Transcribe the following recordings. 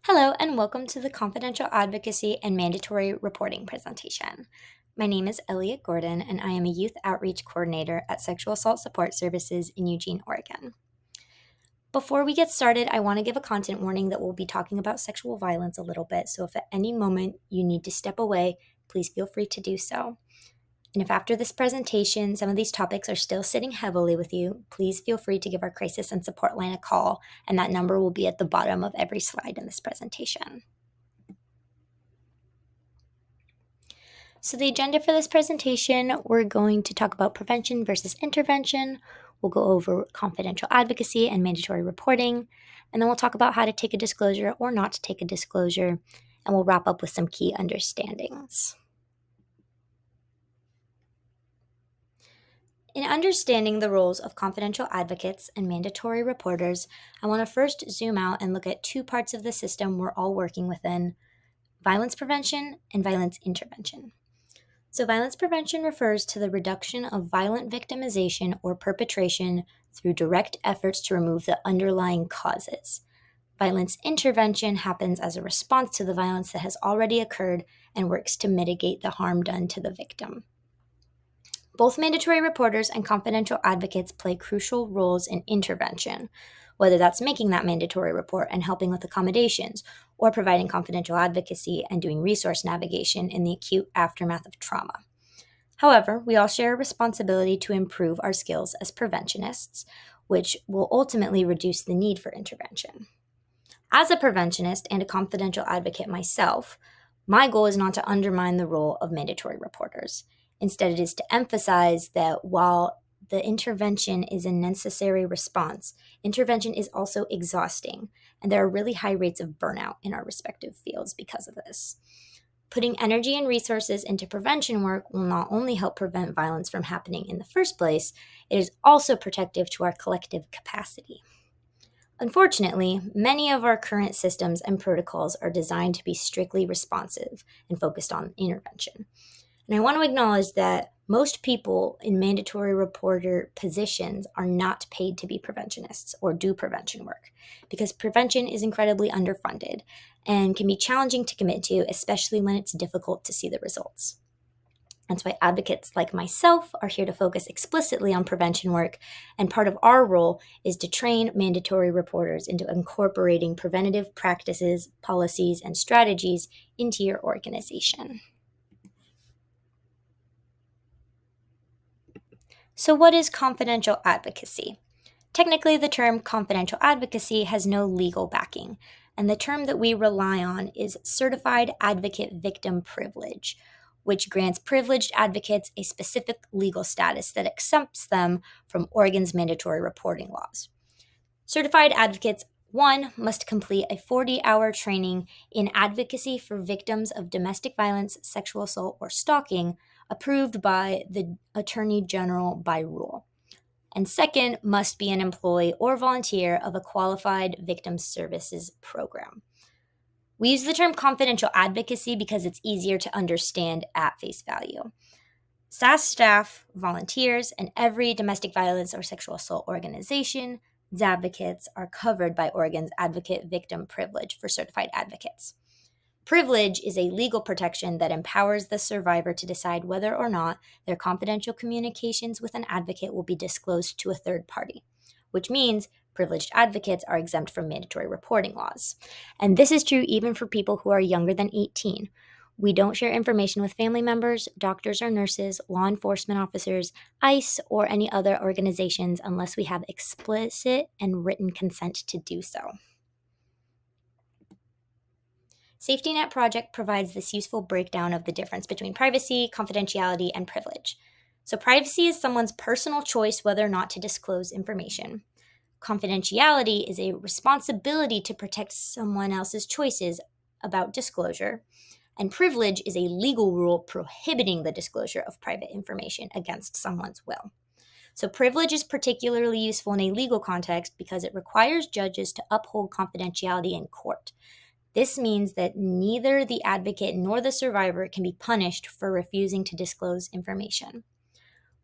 Hello, and welcome to the Confidential Advocacy and Mandatory Reporting presentation. My name is Elliot Gordon, and I am a Youth Outreach Coordinator at Sexual Assault Support Services in Eugene, Oregon. Before we get started, I want to give a content warning that we'll be talking about sexual violence a little bit, so if at any moment you need to step away, please feel free to do so. And if after this presentation some of these topics are still sitting heavily with you, please feel free to give our crisis and support line a call, and that number will be at the bottom of every slide in this presentation. So the agenda for this presentation, we're going to talk about prevention versus intervention. We'll go over confidential advocacy and mandatory reporting, and then we'll talk about how to take a disclosure or not to take a disclosure, and we'll wrap up with some key understandings. In understanding the roles of confidential advocates and mandatory reporters, I want to first zoom out and look at two parts of the system we're all working within: violence prevention and violence intervention. So violence prevention refers to the reduction of violent victimization or perpetration through direct efforts to remove the underlying causes. Violence intervention happens as a response to the violence that has already occurred and works to mitigate the harm done to the victim. Both mandatory reporters and confidential advocates play crucial roles in intervention, whether that's making that mandatory report and helping with accommodations, or providing confidential advocacy and doing resource navigation in the acute aftermath of trauma. However, we all share a responsibility to improve our skills as preventionists, which will ultimately reduce the need for intervention. As a preventionist and a confidential advocate myself, my goal is not to undermine the role of mandatory reporters. Instead, it is to emphasize that while the intervention is a necessary response, intervention is also exhausting, and there are really high rates of burnout in our respective fields because of this. Putting energy and resources into prevention work will not only help prevent violence from happening in the first place, it is also protective to our collective capacity. Unfortunately, many of our current systems and protocols are designed to be strictly responsive and focused on intervention. And I want to acknowledge that most people in mandatory reporter positions are not paid to be preventionists or do prevention work, because prevention is incredibly underfunded and can be challenging to commit to, especially when it's difficult to see the results. That's why advocates like myself are here to focus explicitly on prevention work, and part of our role is to train mandatory reporters into incorporating preventative practices, policies, and strategies into your organization. So what is confidential advocacy? Technically, the term confidential advocacy has no legal backing, and the term that we rely on is certified advocate victim privilege, which grants privileged advocates a specific legal status that exempts them from Oregon's mandatory reporting laws. Certified advocates, one, must complete a 40-hour training in advocacy for victims of domestic violence, sexual assault, or stalking, approved by the Attorney General by rule. And second, must be an employee or volunteer of a qualified victim services program. We use the term confidential advocacy because it's easier to understand at face value. SAS staff, volunteers, and every domestic violence or sexual assault organization, advocates, are covered by Oregon's advocate victim privilege for certified advocates. Privilege is a legal protection that empowers the survivor to decide whether or not their confidential communications with an advocate will be disclosed to a third party, which means privileged advocates are exempt from mandatory reporting laws. And this is true even for people who are younger than 18. We don't share information with family members, doctors or nurses, law enforcement officers, ICE, or any other organizations unless we have explicit and written consent to do so. Safety Net Project provides this useful breakdown of the difference between privacy, confidentiality, and privilege. So privacy is someone's personal choice whether or not to disclose information. Confidentiality is a responsibility to protect someone else's choices about disclosure. And privilege is a legal rule prohibiting the disclosure of private information against someone's will. So privilege is particularly useful in a legal context because it requires judges to uphold confidentiality in court. This means that neither the advocate nor the survivor can be punished for refusing to disclose information.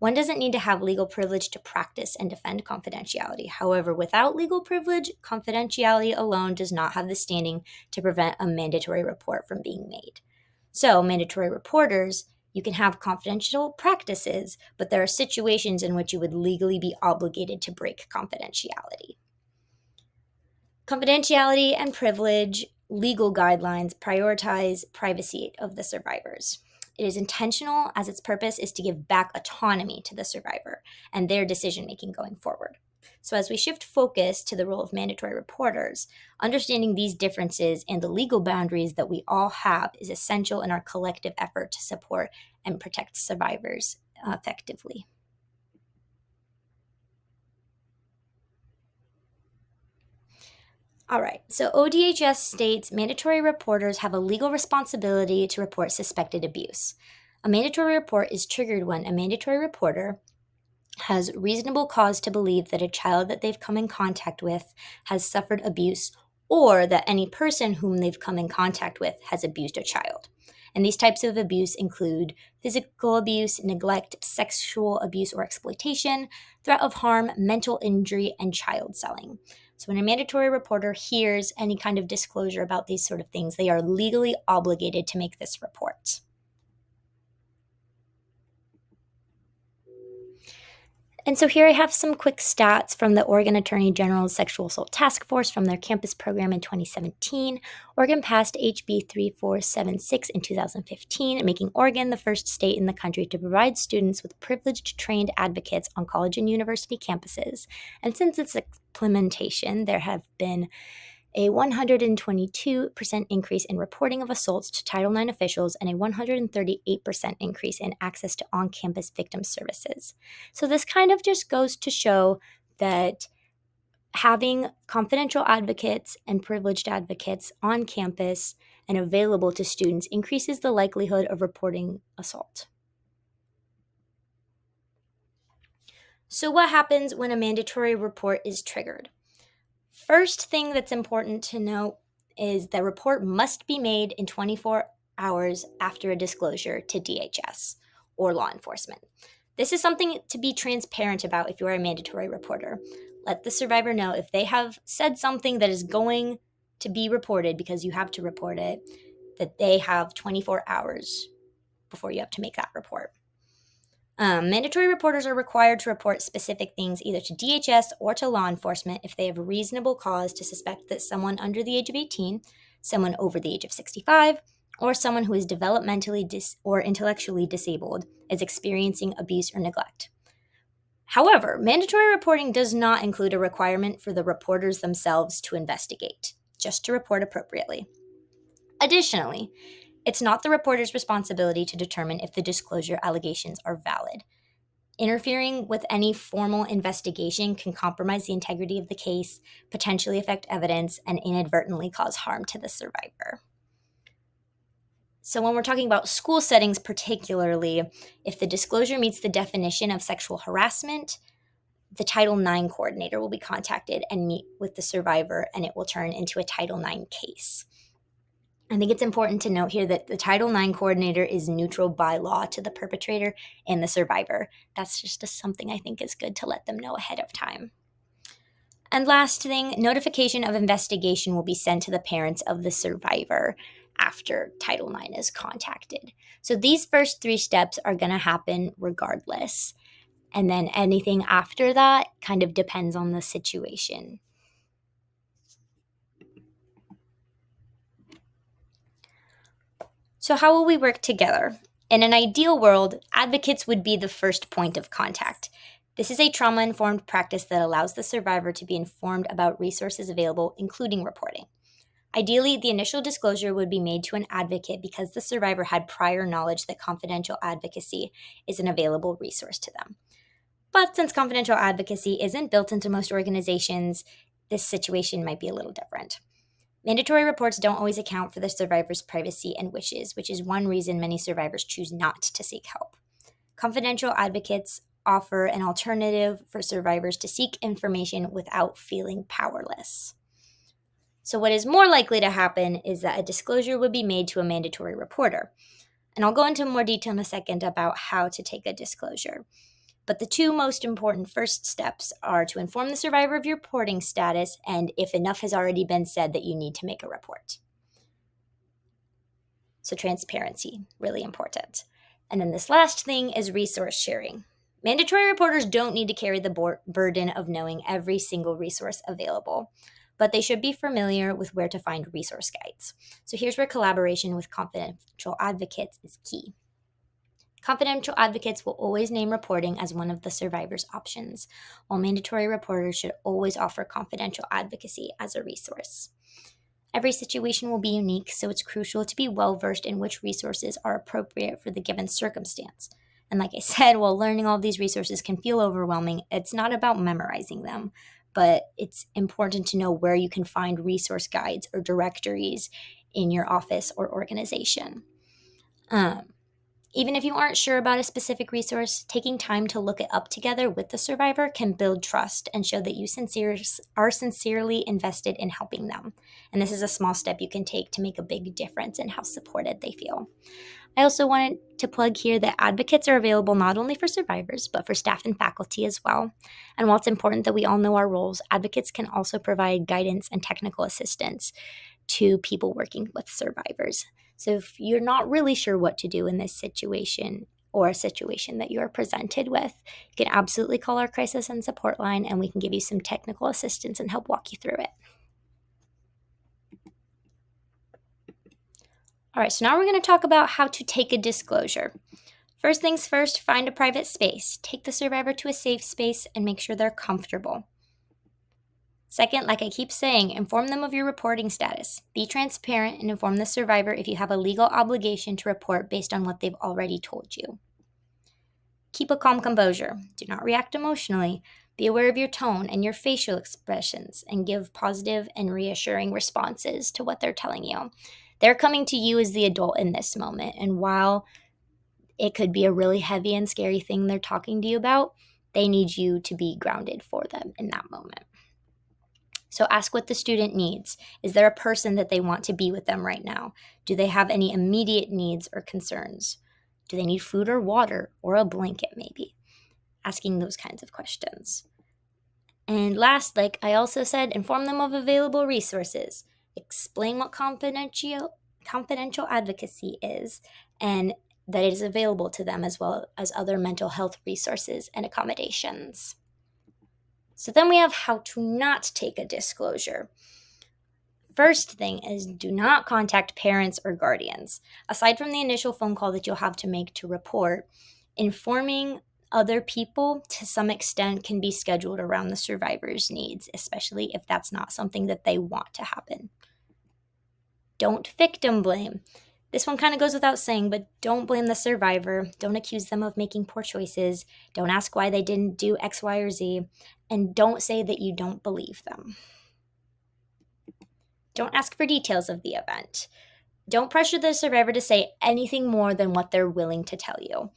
One doesn't need to have legal privilege to practice and defend confidentiality. However, without legal privilege, confidentiality alone does not have the standing to prevent a mandatory report from being made. So, mandatory reporters, you can have confidential practices, but there are situations in which you would legally be obligated to break confidentiality. Confidentiality and privilege legal guidelines prioritize privacy of the survivors. It is intentional as its purpose is to give back autonomy to the survivor and their decision making going forward. So, as we shift focus to the role of mandatory reporters, understanding these differences and the legal boundaries that we all have is essential in our collective effort to support and protect survivors effectively. All right, so ODHS states mandatory reporters have a legal responsibility to report suspected abuse. A mandatory report is triggered when a mandatory reporter has reasonable cause to believe that a child that they've come in contact with has suffered abuse or that any person whom they've come in contact with has abused a child. And these types of abuse include physical abuse, neglect, sexual abuse or exploitation, threat of harm, mental injury, and child selling. So, when a mandatory reporter hears any kind of disclosure about these sort of things, they are legally obligated to make this report. And so here I have some quick stats from the Oregon Attorney General's Sexual Assault Task Force from their campus program in 2017. Oregon passed HB 3476 in 2015, making Oregon the first state in the country to provide students with privileged trained advocates on college and university campuses. And since its implementation, there have been a 122% increase in reporting of assaults to Title IX officials, and a 138% increase in access to on campus victim services. So, this kind of just goes to show that having confidential advocates and privileged advocates on campus and available to students increases the likelihood of reporting assault. So, what happens when a mandatory report is triggered? First thing that's important to note is the report must be made in 24 hours after a disclosure to DHS or law enforcement. This is something to be transparent about if you are a mandatory reporter. Let the survivor know if they have said something that is going to be reported, because you have to report it, that they have 24 hours before you have to make that report. Mandatory reporters are required to report specific things either to DHS or to law enforcement if they have reasonable cause to suspect that someone under the age of 18, someone over the age of 65, or someone who is developmentally or intellectually disabled is experiencing abuse or neglect. However, mandatory reporting does not include a requirement for the reporters themselves to investigate, just to report appropriately. Additionally, it's not the reporter's responsibility to determine if the disclosure allegations are valid. Interfering with any formal investigation can compromise the integrity of the case, potentially affect evidence, and inadvertently cause harm to the survivor. So, when we're talking about school settings, particularly, if the disclosure meets the definition of sexual harassment, the Title IX coordinator will be contacted and meet with the survivor, and it will turn into a Title IX case. I think it's important to note here that the Title IX coordinator is neutral by law to the perpetrator and the survivor. That's just something I think is good to let them know ahead of time. And last thing, notification of investigation will be sent to the parents of the survivor after Title IX is contacted. So these first three steps are going to happen regardless. And then anything after that kind of depends on the situation. So, how will we work together? In an ideal world, advocates would be the first point of contact. This is a trauma informed practice that allows the survivor to be informed about resources available, including reporting. Ideally, the initial disclosure would be made to an advocate because the survivor had prior knowledge that confidential advocacy is an available resource to them. But since confidential advocacy isn't built into most organizations, this situation might be a little different. Mandatory reports don't always account for the survivor's privacy and wishes, which is one reason many survivors choose not to seek help. Confidential advocates offer an alternative for survivors to seek information without feeling powerless. So, what is more likely to happen is that a disclosure would be made to a mandatory reporter. And I'll go into more detail in a second about how to take a disclosure. But the two most important first steps are to inform the survivor of your reporting status and if enough has already been said that you need to make a report. So transparency, really important. And then this last thing is resource sharing. Mandatory reporters don't need to carry the burden of knowing every single resource available, but they should be familiar with where to find resource guides. So here's where collaboration with confidential advocates is key. Confidential advocates will always name reporting as one of the survivor's options, while mandatory reporters should always offer confidential advocacy as a resource. Every situation will be unique, so it's crucial to be well-versed in which resources are appropriate for the given circumstance. And like I said, while learning all of these resources can feel overwhelming, it's not about memorizing them, but it's important to know where you can find resource guides or directories in your office or organization. Even if you aren't sure about a specific resource, taking time to look it up together with the survivor can build trust and show that you are sincerely invested in helping them. And this is a small step you can take to make a big difference in how supported they feel. I also wanted to plug here that advocates are available not only for survivors, but for staff and faculty as well. And while it's important that we all know our roles, advocates can also provide guidance and technical assistance to people working with survivors. So if you're not really sure what to do in this situation or a situation that you are presented with, you can absolutely call our crisis and support line and we can give you some technical assistance and help walk you through it. All right, so now we're going to talk about how to take a disclosure. First things first, find a private space. Take the survivor to a safe space and make sure they're comfortable. Second, like I keep saying, inform them of your reporting status. Be transparent and inform the survivor if you have a legal obligation to report based on what they've already told you. Keep a calm composure. Do not react emotionally. Be aware of your tone and your facial expressions and give positive and reassuring responses to what they're telling you. They're coming to you as the adult in this moment, and while it could be a really heavy and scary thing they're talking to you about, they need you to be grounded for them in that moment. So ask what the student needs. Is there a person that they want to be with them right now? Do they have any immediate needs or concerns? Do they need food or water or a blanket maybe? Asking those kinds of questions. And last, like I also said, inform them of available resources. Explain what confidential advocacy is and that it is available to them as well as other mental health resources and accommodations. So then we have how to not take a disclosure. First thing is do not contact parents or guardians. Aside from the initial phone call that you'll have to make to report, informing other people to some extent can be scheduled around the survivor's needs, especially if that's not something that they want to happen. Don't victim blame. This one kind of goes without saying, but don't blame the survivor. Don't accuse them of making poor choices. Don't ask why they didn't do X, Y, or Z. And don't say that you don't believe them. Don't ask for details of the event. Don't pressure the survivor to say anything more than what they're willing to tell you.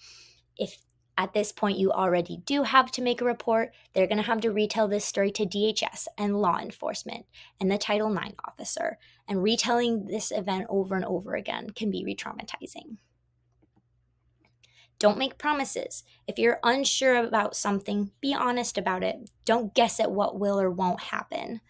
If at this point you already do have to make a report, they're going to have to retell this story to DHS and law enforcement and the Title IX officer. And retelling this event over and over again can be re-traumatizing. Don't make promises. If you're unsure about something, be honest about it. Don't guess at what will or won't happen.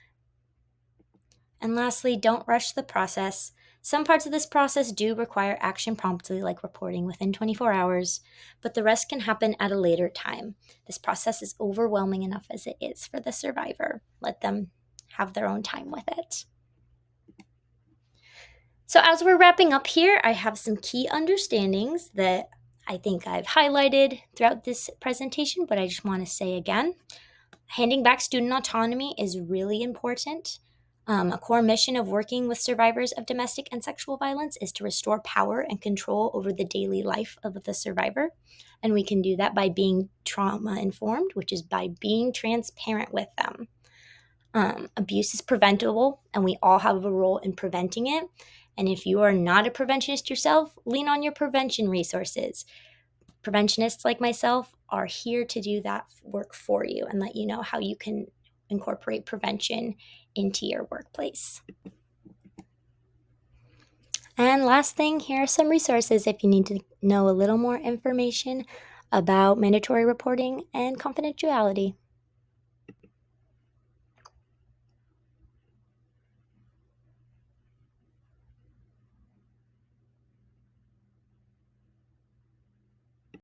And lastly, don't rush the process. Some parts of this process do require action promptly, like reporting within 24 hours, but the rest can happen at a later time. This process is overwhelming enough as it is for the survivor. Let them have their own time with it. So as we're wrapping up here, I have some key understandings that I think I've highlighted throughout this presentation, but I just want to say again, handing back student autonomy is really important. A core mission of working with survivors of domestic and sexual violence is to restore power and control over the daily life of the survivor. And we can do that by being trauma-informed, which is by being transparent with them. Abuse is preventable, and we all have a role in preventing it. And if you are not a preventionist yourself, lean on your prevention resources. Preventionists like myself are here to do that work for you and let you know how you can incorporate prevention into your workplace. And last thing, here are some resources if you need to know a little more information about mandatory reporting and confidentiality.